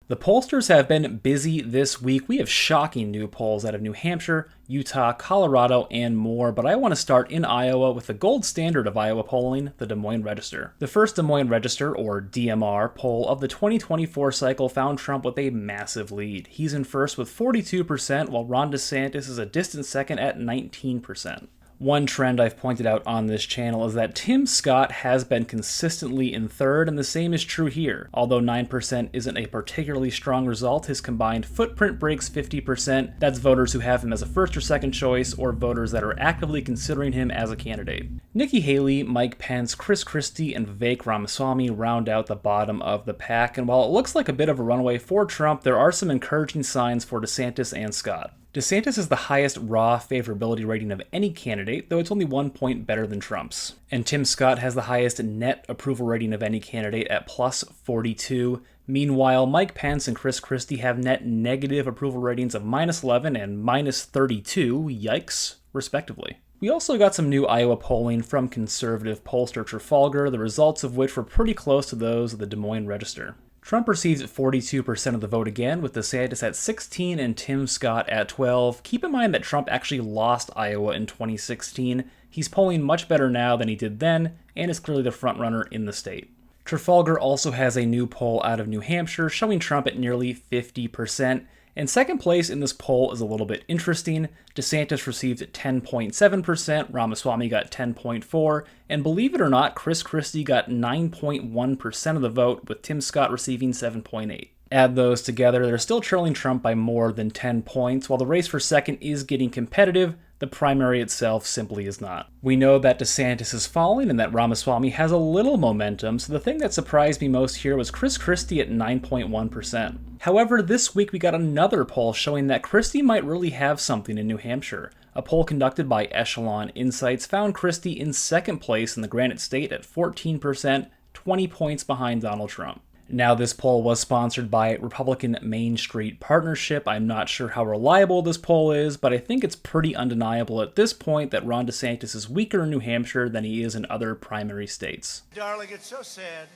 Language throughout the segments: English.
The pollsters have been busy this week. We have shocking new polls out of New Hampshire, Utah, Colorado, and more, but I want to start in Iowa with the gold standard of Iowa polling, the Des Moines Register. The first Des Moines Register, or DMR, poll of the 2024 cycle found Trump with a massive lead. He's in first with 42%, while Ron DeSantis is a distant second at 19%. One trend I've pointed out on this channel is that Tim Scott has been consistently in third, and the same is true here. Although 9% isn't a particularly strong result, his combined footprint breaks 50%. That's voters who have him as a first or second choice, or voters that are actively considering him as a candidate. Nikki Haley, Mike Pence, Christie, and Vivek Ramaswamy round out the bottom of the pack, and while it looks like a bit of a runaway for Trump, there are some encouraging signs for DeSantis and Scott. DeSantis is the highest raw favorability rating of any candidate, though it's only 1 point better than Trump's. And Tim Scott has the highest net approval rating of any candidate at plus 42. Meanwhile, Mike Pence and Christie have net negative approval ratings of minus 11 and minus 32, yikes, respectively. We also got some new Iowa polling from conservative pollster Trafalgar, the results of which were pretty close to those of the Des Moines Register. Trump receives 42% of the vote again, with DeSantis at 16 and Tim Scott at 12. Keep in mind that Trump actually lost Iowa in 2016. He's polling much better now than he did then, and is clearly the frontrunner in the state. Trafalgar also has a new poll out of New Hampshire showing Trump at nearly 50%. And second place in this poll is a little bit interesting. DeSantis received 10.7%, Ramaswamy got 10.4%, and believe it or not, Christie got 9.1% of the vote, with Tim Scott receiving 7.8%. Add those together, they're still trailing Trump by more than 10 points. While the race for second is getting competitive, the primary itself simply is not. We know that DeSantis is falling and that Ramaswamy has a little momentum, so the thing that surprised me most here was Christie at 9.1%. However, this week we got another poll showing that Christie might really have something in New Hampshire. A poll conducted by Echelon Insights found Christie in second place in the Granite State at 14%, 20 points behind Donald Trump. Now, this poll was sponsored by Republican Main Street Partnership. I'm not sure how reliable this poll is, but I think it's pretty undeniable at this point that Ron DeSantis is weaker in New Hampshire than he is in other primary states. Darling, it's so sad.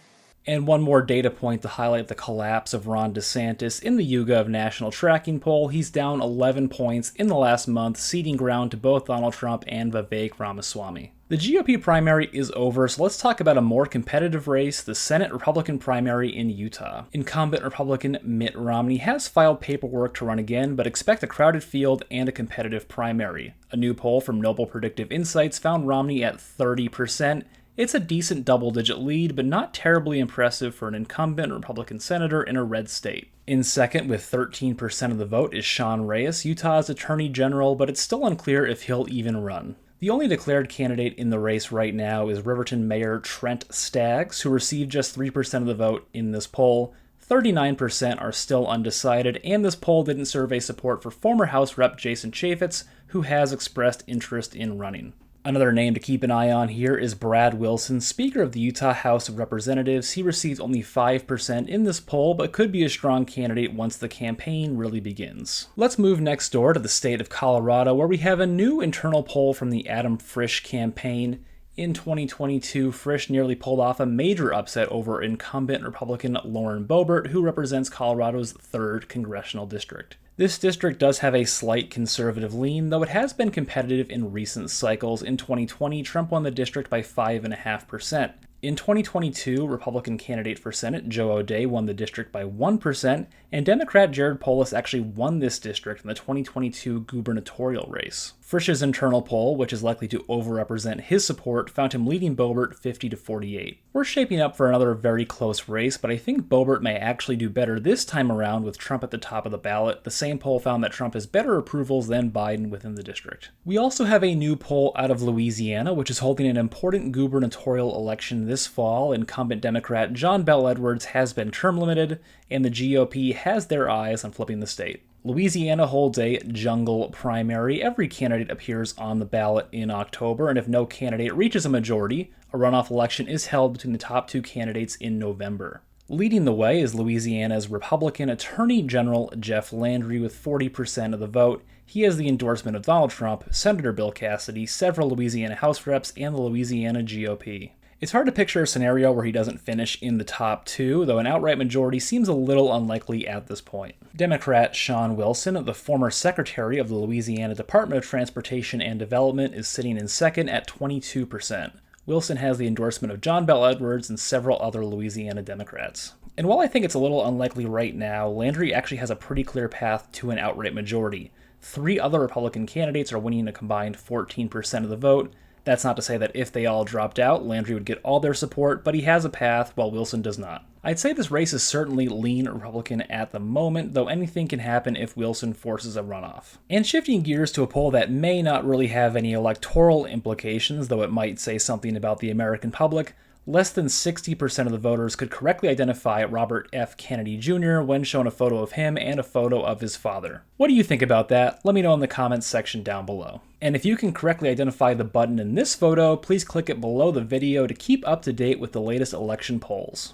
And one more data point to highlight the collapse of Ron DeSantis. In the YouGov National Tracking Poll, he's down 11 points in the last month, ceding ground to both Donald Trump and Vivek Ramaswamy. The GOP primary is over, so let's talk about a more competitive race, the Senate Republican primary in Utah. Incumbent Republican Mitt Romney has filed paperwork to run again, but expect a crowded field and a competitive primary. A new poll from Noble Predictive Insights found Romney at 30%. It's a decent double-digit lead, but not terribly impressive for an incumbent Republican senator in a red state. In second, with 13% of the vote, is Sean Reyes, Utah's Attorney General, but it's still unclear if he'll even run. The only declared candidate in the race right now is Riverton Mayor Trent Staggs, who received just 3% of the vote in this poll. 39% are still undecided, and this poll didn't survey support for former House Rep Jason Chaffetz, who has expressed interest in running. Another name to keep an eye on here is Brad Wilson, Speaker of the Utah House of Representatives. He received only 5% in this poll, but could be a strong candidate once the campaign really begins. Let's move next door to the state of Colorado, where we have a new internal poll from the Adam Frisch campaign. In 2022, Frisch nearly pulled off a major upset over incumbent Republican Lauren Boebert, who represents Colorado's 3rd congressional district. This district does have a slight conservative lean, though it has been competitive in recent cycles. In 2020, Trump won the district by 5.5%. In 2022, Republican candidate for Senate Joe O'Dea won the district by 1%, and Democrat Jared Polis actually won this district in the 2022 gubernatorial race. Frisch's internal poll, which is likely to overrepresent his support, found him leading Boebert 50-48. We're shaping up for another very close race, but I think Boebert may actually do better this time around with Trump at the top of the ballot. The same poll found that Trump has better approvals than Biden within the district. We also have a new poll out of Louisiana, which is holding an important gubernatorial election this fall. Incumbent Democrat John Bel Edwards has been term limited, and the GOP has their eyes on flipping the state. Louisiana holds a jungle primary. Every candidate appears on the ballot in October, and if no candidate reaches a majority, a runoff election is held between the top 2 candidates in November. Leading the way is Louisiana's Republican Attorney General Jeff Landry with 40% of the vote. He has the endorsement of Donald Trump, Senator Bill Cassidy, several Louisiana House reps, and the Louisiana GOP. It's hard to picture a scenario where he doesn't finish in the top 2, though an outright majority seems a little unlikely at this point. Democrat Sean Wilson, the former secretary of the Louisiana Department of Transportation and Development, is sitting in second at 22%. Wilson has the endorsement of John Bel Edwards and several other Louisiana Democrats. And while I think it's a little unlikely right now, Landry actually has a pretty clear path to an outright majority. 3 other Republican candidates are winning a combined 14% of the vote. That's not to say that if they all dropped out, Landry would get all their support, but he has a path while Wilson does not. I'd say this race is certainly lean Republican at the moment, though anything can happen if Wilson forces a runoff. And shifting gears to a poll that may not really have any electoral implications, though it might say something about the American public, less than 60% of the voters could correctly identify Robert F. Kennedy Jr. when shown a photo of him and a photo of his father. What do you think about that? Let me know in the comments section down below. And if you can correctly identify the button in this photo, please click it below the video to keep up to date with the latest election polls.